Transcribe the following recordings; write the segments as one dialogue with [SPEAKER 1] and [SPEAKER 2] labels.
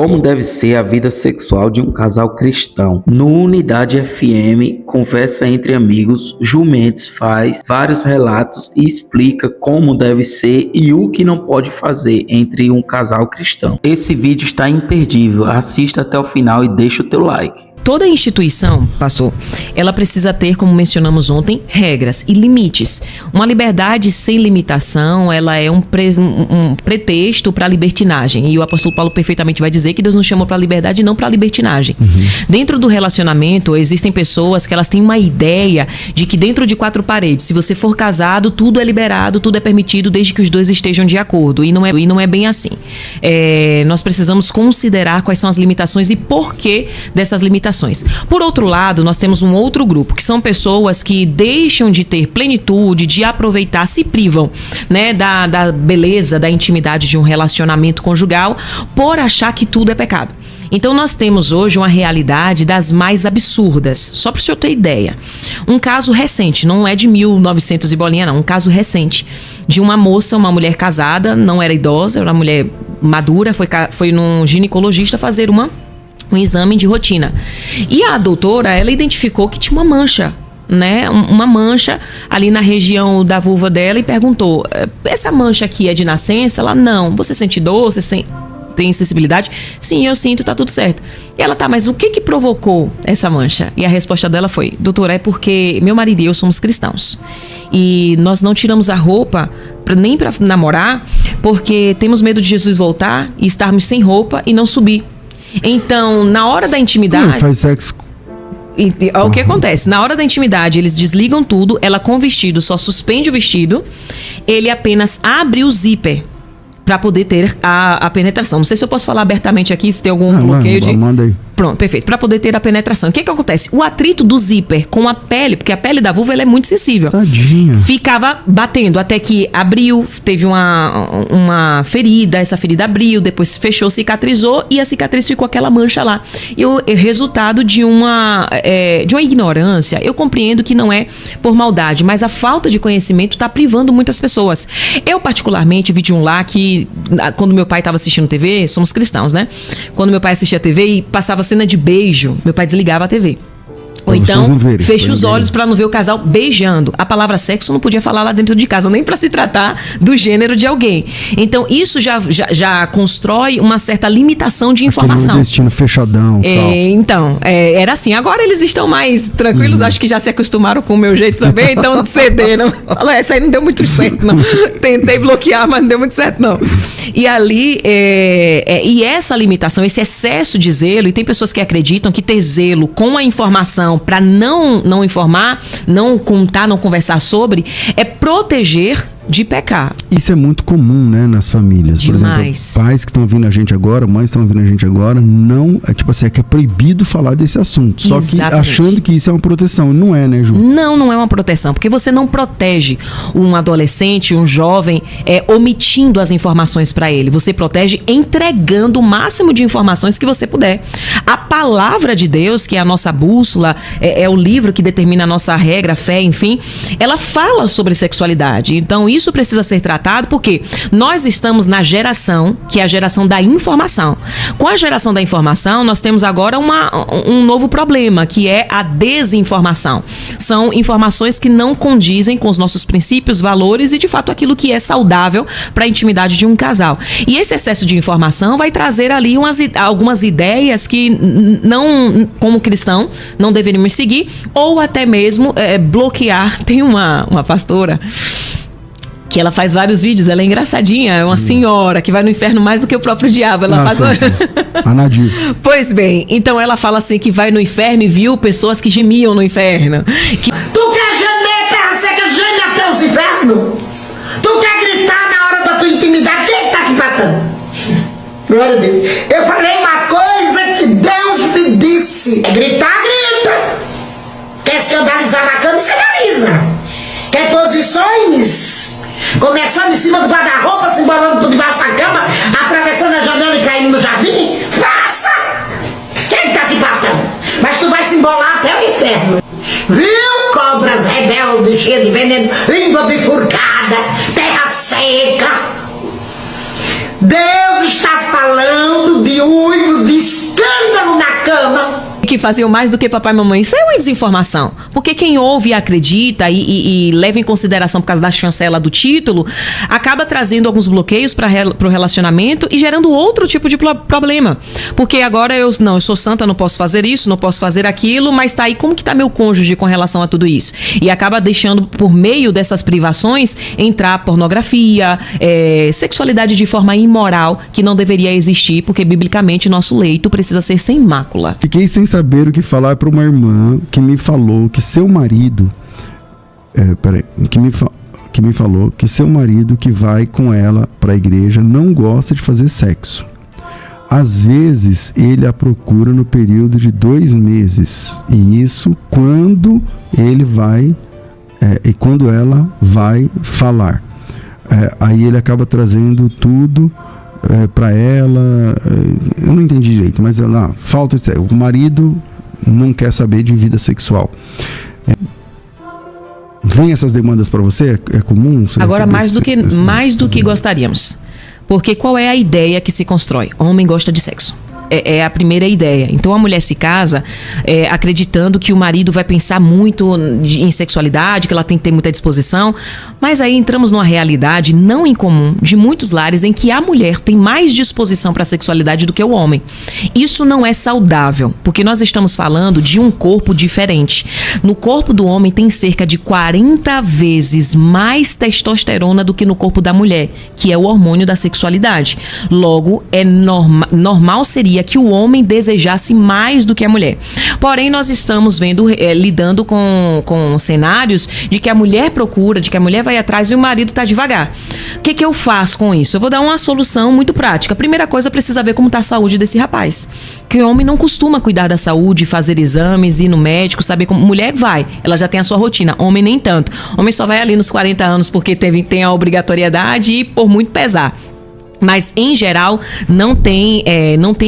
[SPEAKER 1] Como deve ser a vida sexual de um casal cristão? No Unidade FM, conversa entre amigos, Ju Mendes faz vários relatos e explica como deve ser e o que não pode fazer entre um casal cristão. Esse vídeo está imperdível, assista até o final e deixa o teu like.
[SPEAKER 2] Toda instituição, pastor, ela precisa ter, como mencionamos ontem, regras e limites. Uma liberdade sem limitação, ela é um pretexto para a libertinagem. E o apóstolo Paulo perfeitamente vai dizer que Deus nos chamou para a liberdade e não para a libertinagem. Dentro do relacionamento, existem pessoas que elas têm uma ideia de que dentro de 4 paredes, se você for casado, tudo é liberado, tudo é permitido, desde que os dois estejam de acordo. E não é bem assim. Nós precisamos considerar quais são as limitações e porquê dessas limitações. Por outro lado, nós temos um outro grupo, que são pessoas que deixam de ter plenitude, de aproveitar, se privam, né, da beleza, da intimidade de um relacionamento conjugal, por achar que tudo é pecado. Então nós temos hoje uma realidade das mais absurdas. Só para o senhor ter ideia. Um caso recente, não é de 1900 e bolinha não, um caso recente de uma moça, uma mulher casada, não era idosa, era uma mulher madura, foi num ginecologista fazer um exame de rotina. E a doutora, ela identificou que tinha uma mancha, né? Uma mancha ali na região da vulva dela e perguntou: essa mancha aqui é de nascença? Ela: não. Você sente dor? Você tem sensibilidade? Sim, eu sinto, tá tudo certo. E ela: tá, mas o que provocou essa mancha? E a resposta dela foi: doutora, é porque meu marido e eu somos cristãos. E nós não tiramos a roupa nem para namorar, porque temos medo de Jesus voltar e estarmos sem roupa e não subir. Então, na hora da intimidade...
[SPEAKER 3] faz sexo...
[SPEAKER 2] O que acontece? Na hora da intimidade, eles desligam tudo, ela com vestido só suspende o vestido, ele apenas abre o zíper para poder ter a penetração. Não sei se eu posso falar abertamente aqui, se tem algum bloqueio de...
[SPEAKER 3] Manda aí.
[SPEAKER 2] Pronto, perfeito. Para poder ter a penetração. O que acontece? O atrito do zíper com a pele, porque a pele da vulva ela é muito sensível.
[SPEAKER 3] Tadinha.
[SPEAKER 2] Ficava batendo até que abriu, teve uma ferida, essa ferida abriu, depois fechou, cicatrizou e a cicatriz ficou aquela mancha lá. E o resultado de uma ignorância, eu compreendo que não é por maldade, mas a falta de conhecimento está privando muitas pessoas. Eu particularmente vi de um lá que, quando meu pai estava assistindo TV, somos cristãos, né? Quando meu pai assistia TV e passava cena de beijo, meu pai desligava a TV. Ou então, fecha os olhos para não ver o casal beijando. A palavra sexo não podia falar lá dentro de casa, nem para se tratar do gênero de alguém. Então, isso já constrói uma certa limitação de informação.
[SPEAKER 3] Destino fechadão.
[SPEAKER 2] Então, era assim. Agora eles estão mais tranquilos, acho que já se acostumaram com o meu jeito também, então cederam. Fala, essa aí não deu muito certo, não. Tentei bloquear, mas não deu muito certo, não. E ali, e essa limitação, esse excesso de zelo, e tem pessoas que acreditam que ter zelo com a informação para não informar, não contar, não conversar sobre, é proteger de pecar.
[SPEAKER 3] Isso é muito comum, né, nas famílias.
[SPEAKER 2] Demais.
[SPEAKER 3] Por exemplo, pais que estão ouvindo a gente agora, mães que estão ouvindo a gente agora, não, é que é proibido falar desse assunto. Só que achando que isso é uma proteção. Não é, né, Ju?
[SPEAKER 2] Não é uma proteção, porque você não protege um adolescente, um jovem, omitindo as informações para ele. Você protege entregando o máximo de informações que você puder. A palavra de Deus, que é a nossa bússola, é o livro que determina a nossa regra, fé, enfim, ela fala sobre sexualidade. Então, isso precisa ser tratado porque nós estamos na geração, que é a geração da informação. Com a geração da informação, nós temos agora um novo problema, que é a desinformação. São informações que não condizem com os nossos princípios, valores e, de fato, aquilo que é saudável para a intimidade de um casal. E esse excesso de informação vai trazer ali algumas ideias que não, como cristão, não deveríamos seguir ou até mesmo bloquear. Tem uma pastora que ela faz vários vídeos, ela é engraçadinha, é uma senhora que vai no inferno mais do que o próprio diabo. Ela faz...
[SPEAKER 3] A Nadir.
[SPEAKER 2] Pois bem, então ela fala assim que vai no inferno e viu pessoas que gemiam no inferno.
[SPEAKER 4] Tu quer gemer, terra seca, geme até os infernos? Tu quer gritar na hora da tua intimidade? Quem tá te matando? Glória a Deus. Eu falei uma coisa que Deus me disse. Gritar, grita. Quer escandalizar na cama, escandaliza. Quer posições? Começando em cima do guarda-roupa, se embolando por debaixo da cama, atravessando a janela e caindo no jardim? Faça! Quem tá te matando? Mas tu vai se embolar até o inferno. Viu? Cobras rebeldes, cheias de veneno, língua bifurcada, terra seca. Deus está falando de uivos
[SPEAKER 2] que faziam mais do que papai e mamãe. Isso é uma desinformação. Porque quem ouve e acredita e leva em consideração por causa da chancela do título, acaba trazendo alguns bloqueios para o relacionamento e gerando outro tipo de problema. Porque agora eu sou santa, não posso fazer isso, não posso fazer aquilo, mas tá aí, como que tá meu cônjuge com relação a tudo isso? E acaba deixando, por meio dessas privações, entrar pornografia, sexualidade de forma imoral, que não deveria existir, porque biblicamente nosso leito precisa ser sem mácula.
[SPEAKER 3] Fiquei sem saber o que falar para uma irmã que me falou que seu marido... que me falou que seu marido que vai com ela para a igreja não gosta de fazer sexo. Às vezes ele a procura no período de 2 meses, e isso quando ele vai e quando ela vai falar. Aí ele acaba trazendo tudo para ela. Eu não entendi direito, mas falta de sexo. O marido não quer saber de vida sexual. Vem essas demandas para você? É comum?
[SPEAKER 2] Agora mais do que gostaríamos. Porque qual é a ideia que se constrói? Homem gosta de sexo. É a primeira ideia. Então a mulher se casa acreditando que o marido vai pensar muito em sexualidade, que ela tem que ter muita disposição. Mas aí entramos numa realidade não incomum de muitos lares em que a mulher tem mais disposição para a sexualidade do que o homem. Isso não é saudável, porque nós estamos falando de um corpo diferente. No corpo do homem tem cerca de 40 vezes mais testosterona do que no corpo da mulher, que é o hormônio da sexualidade. Logo, normal seria que o homem desejasse mais do que a mulher. Porém, nós estamos lidando com cenários de que a mulher procura, de que a mulher vai atrás e o marido está devagar. O que eu faço com isso? Eu vou dar uma solução muito prática. A primeira coisa, precisa ver como está a saúde desse rapaz. Que o homem não costuma cuidar da saúde, fazer exames, ir no médico, saber como... Mulher vai, ela já tem a sua rotina. Homem nem tanto. Homem só vai ali nos 40 anos porque tem a obrigatoriedade e por muito pesar. Mas, em geral, não tem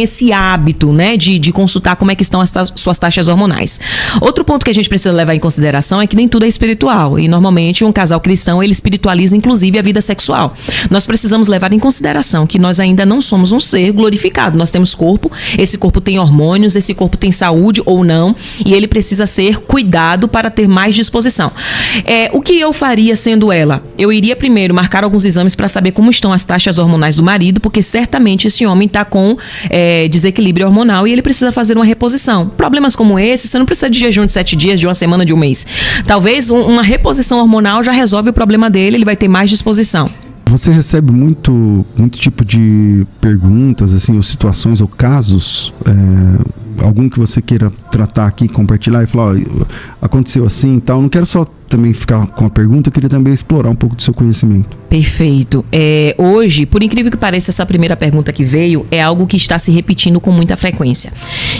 [SPEAKER 2] esse hábito, né, de consultar como é que estão as suas taxas hormonais. Outro ponto que a gente precisa levar em consideração é que nem tudo é espiritual. E, normalmente, um casal cristão, ele espiritualiza, inclusive, a vida sexual. Nós precisamos levar em consideração que nós ainda não somos um ser glorificado. Nós temos corpo, esse corpo tem hormônios, esse corpo tem saúde ou não, e ele precisa ser cuidado para ter mais disposição. O que eu faria sendo ela? Eu iria primeiro marcar alguns exames para saber como estão as taxas hormonais do marido, porque certamente esse homem está com desequilíbrio hormonal e ele precisa fazer uma reposição. Problemas como esse, você não precisa de jejum de 7 dias, de uma semana, de um mês. Talvez uma reposição hormonal já resolve o problema dele, ele vai ter mais disposição.
[SPEAKER 3] Você recebe muito tipo de perguntas, assim, ou situações, ou casos, algum que você queira tratar aqui, compartilhar e falar, aconteceu assim e tal. Não quero só também ficar com a pergunta, eu queria também explorar um pouco do seu conhecimento.
[SPEAKER 2] Perfeito. Hoje, por incrível que pareça, essa primeira pergunta que veio é algo que está se repetindo com muita frequência,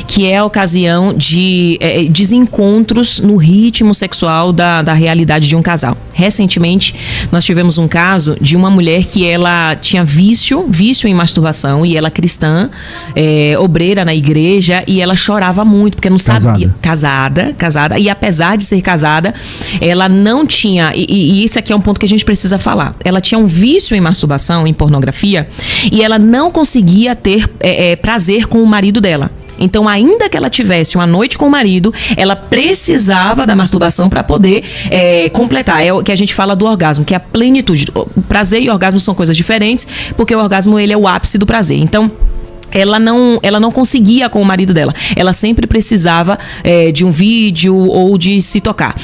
[SPEAKER 2] que é a ocasião de desencontros no ritmo sexual da realidade de um casal. Recentemente, nós tivemos um caso de uma mulher que ela tinha vício em masturbação, e ela cristã, obreira na igreja, e ela chorava muito, porque não sabia. Casada, e apesar de ser casada, ela não tinha, e isso aqui é um ponto que a gente precisa falar, ela tinha um vício em masturbação, em pornografia, e ela não conseguia ter prazer com o marido dela. Então, ainda que ela tivesse uma noite com o marido, ela precisava da masturbação para poder completar. É o que a gente fala do orgasmo, que é a plenitude. O prazer e o orgasmo são coisas diferentes, porque o orgasmo, ele é o ápice do prazer. Então, ela não conseguia com o marido dela. Ela sempre precisava de um vídeo ou de se tocar.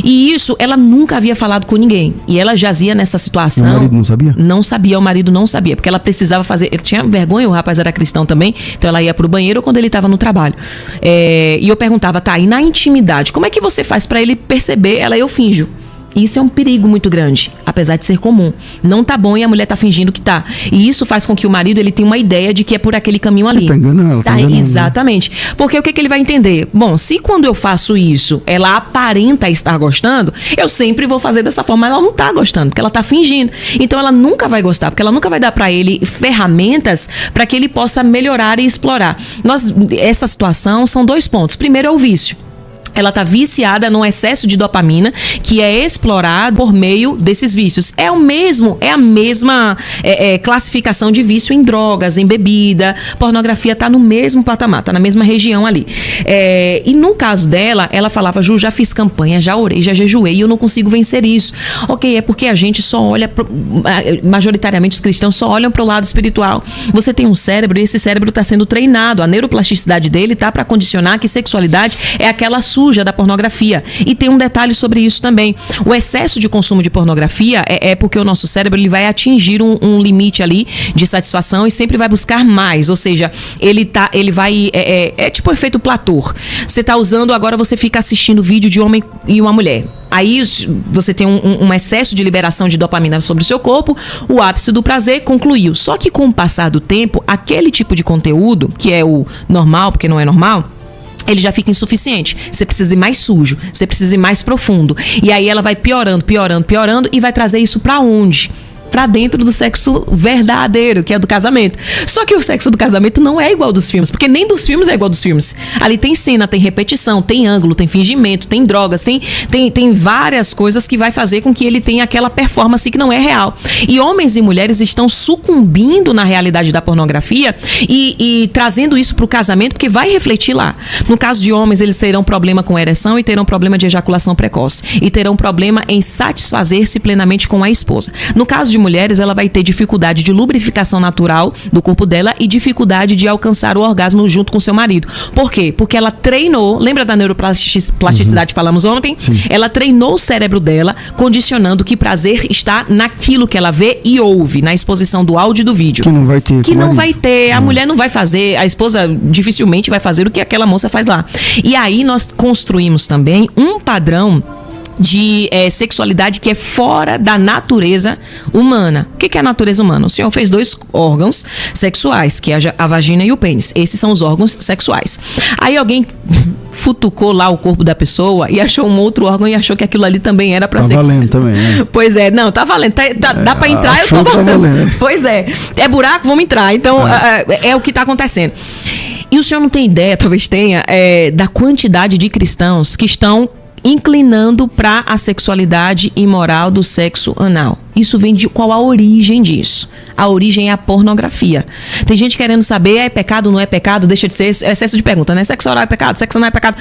[SPEAKER 2] E isso, ela nunca havia falado com ninguém. E ela jazia nessa situação.
[SPEAKER 3] O marido não sabia?
[SPEAKER 2] Não sabia, o marido não sabia. Porque ela precisava fazer... Ele tinha vergonha, o rapaz era cristão também. Então ela ia pro banheiro quando ele estava no trabalho. E eu perguntava, tá, e na intimidade, como é que você faz para ele perceber? Eu finjo. Isso é um perigo muito grande, apesar de ser comum. Não tá bom e a mulher tá fingindo que tá. E isso faz com que o marido, ele tenha uma ideia de que é por aquele caminho ali.
[SPEAKER 3] Tá enganando ela, tá enganando.
[SPEAKER 2] Exatamente. Porque o que ele vai entender? Bom, se quando eu faço isso, ela aparenta estar gostando, eu sempre vou fazer dessa forma, mas ela não tá gostando, porque ela tá fingindo. Então ela nunca vai gostar, porque ela nunca vai dar para ele ferramentas para que ele possa melhorar e explorar. Essa situação são 2 pontos. Primeiro é o vício. ela está viciada num excesso de dopamina que é explorado por meio desses vícios. É a mesma classificação de vício em drogas, em bebida. Pornografia está no mesmo patamar, está na mesma região ali. E no caso dela, ela falava: Ju, já fiz campanha, já orei, já jejuei e eu não consigo vencer isso. Ok, é porque a gente só olha, majoritariamente os cristãos só olham para o lado espiritual. Você tem um cérebro e esse cérebro está sendo treinado. A neuroplasticidade dele está para condicionar que sexualidade é aquela suja da pornografia. E tem um detalhe sobre isso também. O excesso de consumo de pornografia é porque o nosso cérebro ele vai atingir um limite ali de satisfação e sempre vai buscar mais. Ou seja, ele vai... É tipo o efeito platô. Você está usando, agora você fica assistindo vídeo de homem e uma mulher. Aí você tem um excesso de liberação de dopamina sobre o seu corpo, o ápice do prazer concluiu. Só que com o passar do tempo, aquele tipo de conteúdo, que é o normal, porque não é normal, ele já fica insuficiente. Você precisa ir mais sujo, você precisa ir mais profundo. E aí ela vai piorando e vai trazer isso pra onde? Pra dentro do sexo verdadeiro, que é do casamento. Só que o sexo do casamento não é igual dos filmes, porque nem dos filmes é igual dos filmes. Ali tem cena, tem repetição, tem ângulo, tem fingimento, tem drogas, tem várias coisas que vai fazer com que ele tenha aquela performance que não é real. E homens e mulheres estão sucumbindo na realidade da pornografia e trazendo isso pro casamento, porque vai refletir lá. No caso de homens, eles terão problema com ereção e terão problema de ejaculação precoce. E terão problema em satisfazer-se plenamente com a esposa. No caso de mulheres, ela vai ter dificuldade de lubrificação natural do corpo dela e dificuldade de alcançar o orgasmo junto com seu marido. Por quê? Porque ela treinou, lembra da neuroplasticidade que falamos ontem? Sim. Ela treinou o cérebro dela, condicionando que prazer está naquilo que ela vê e ouve, na exposição do áudio e do vídeo.
[SPEAKER 3] Que não vai ter.
[SPEAKER 2] Que não vai ter. A mulher não vai fazer, a esposa dificilmente vai fazer o que aquela moça faz lá. E aí nós construímos também um padrão de sexualidade que é fora da natureza humana. O que é a natureza humana? O Senhor fez 2 órgãos sexuais, que é a vagina e o pênis. Esses são os órgãos sexuais. Aí alguém futucou lá o corpo da pessoa e achou um outro órgão e achou que aquilo ali também era pra sexo. Tá
[SPEAKER 3] valendo também, né?
[SPEAKER 2] Pois é, não, tá valendo. Dá pra entrar, eu tô valendo. Pois é. É buraco, vamos entrar. Então, é o que tá acontecendo. E o senhor não tem ideia, talvez tenha, da quantidade de cristãos que estão inclinando para a sexualidade imoral do sexo anal. Isso vem de qual a origem disso? A origem é a pornografia. Tem gente querendo saber, é pecado, não é pecado, deixa de ser excesso de pergunta, né? Sexo oral é pecado, sexo não é pecado.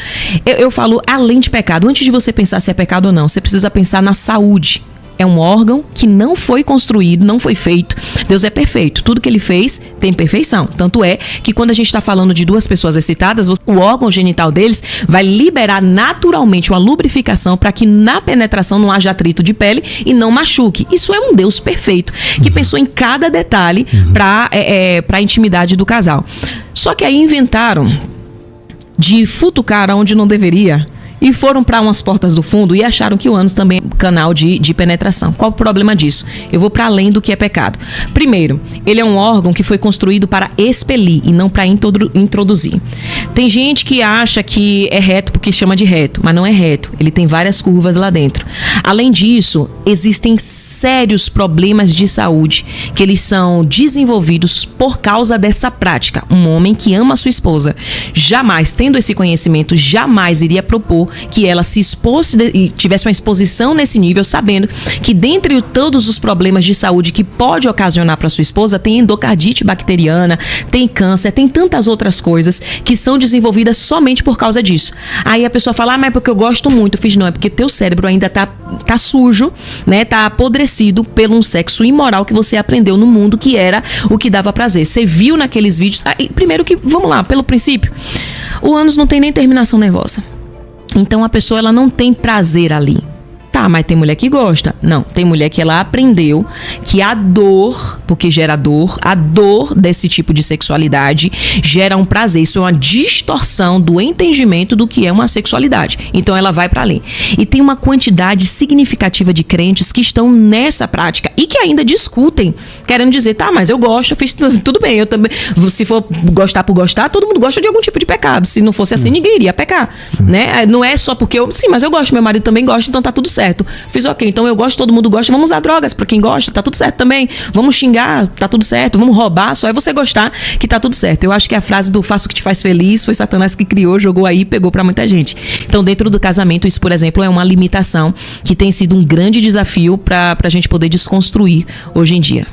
[SPEAKER 2] Eu falo, além de pecado, antes de você pensar se é pecado ou não, você precisa pensar na saúde. É um órgão que não foi construído, não foi feito. Deus é perfeito. Tudo que ele fez tem perfeição. Tanto é que quando a gente está falando de 2 pessoas excitadas, o órgão genital deles vai liberar naturalmente uma lubrificação para que na penetração não haja atrito de pele e não machuque. Isso é um Deus perfeito, que pensou em cada detalhe para a intimidade do casal. Só que aí inventaram de futucar onde não deveria. E foram para umas portas do fundo e acharam que o ânus também é um canal de penetração. Qual o problema disso? Eu vou para além do que é pecado. Primeiro, ele é um órgão que foi construído para expelir e não para introduzir. Tem gente que acha que é reto porque chama de reto, mas não é reto. Ele tem várias curvas lá dentro. Além disso, existem sérios problemas de saúde que eles são desenvolvidos por causa dessa prática. Um homem que ama a sua esposa, jamais, tendo esse conhecimento, jamais iria propor que ela se expôs e tivesse uma exposição nesse nível, sabendo que dentre todos os problemas de saúde que pode ocasionar para sua esposa, tem endocardite bacteriana, tem câncer, tem tantas outras coisas que são desenvolvidas somente por causa disso. Aí a pessoa fala, mas é porque eu gosto muito. Eu fiz, não, é porque teu cérebro ainda tá sujo, né? Tá apodrecido pelo um sexo imoral que você aprendeu no mundo, que era o que dava prazer. Você viu naqueles vídeos. Primeiro que, vamos lá, pelo princípio, o ânus não tem nem terminação nervosa. Então a pessoa ela não tem prazer ali. Tá, mas tem mulher que gosta. Não, tem mulher que ela aprendeu que a dor, porque gera dor, a dor desse tipo de sexualidade gera um prazer. Isso é uma distorção do entendimento do que é uma sexualidade. Então ela vai para além. E tem uma quantidade significativa de crentes que estão nessa prática e que ainda discutem, querendo dizer, tá, mas eu gosto, eu fiz tudo bem, eu também. Se for gostar por gostar, todo mundo gosta de algum tipo de pecado. Se não fosse assim, ninguém iria pecar, né? Não é só porque sim, mas eu gosto, meu marido também gosta, então tá tudo certo. certo. Fiz ok, então eu gosto, todo mundo gosta, vamos usar drogas pra quem gosta, tá tudo certo também. Vamos xingar, tá tudo certo. Vamos roubar, só é você gostar que tá tudo certo. Eu acho que a frase do faça o que te faz feliz foi Satanás que criou, jogou aí e pegou pra muita gente. Então, dentro do casamento, isso, por exemplo, é uma limitação que tem sido um grande desafio pra gente poder desconstruir hoje em dia.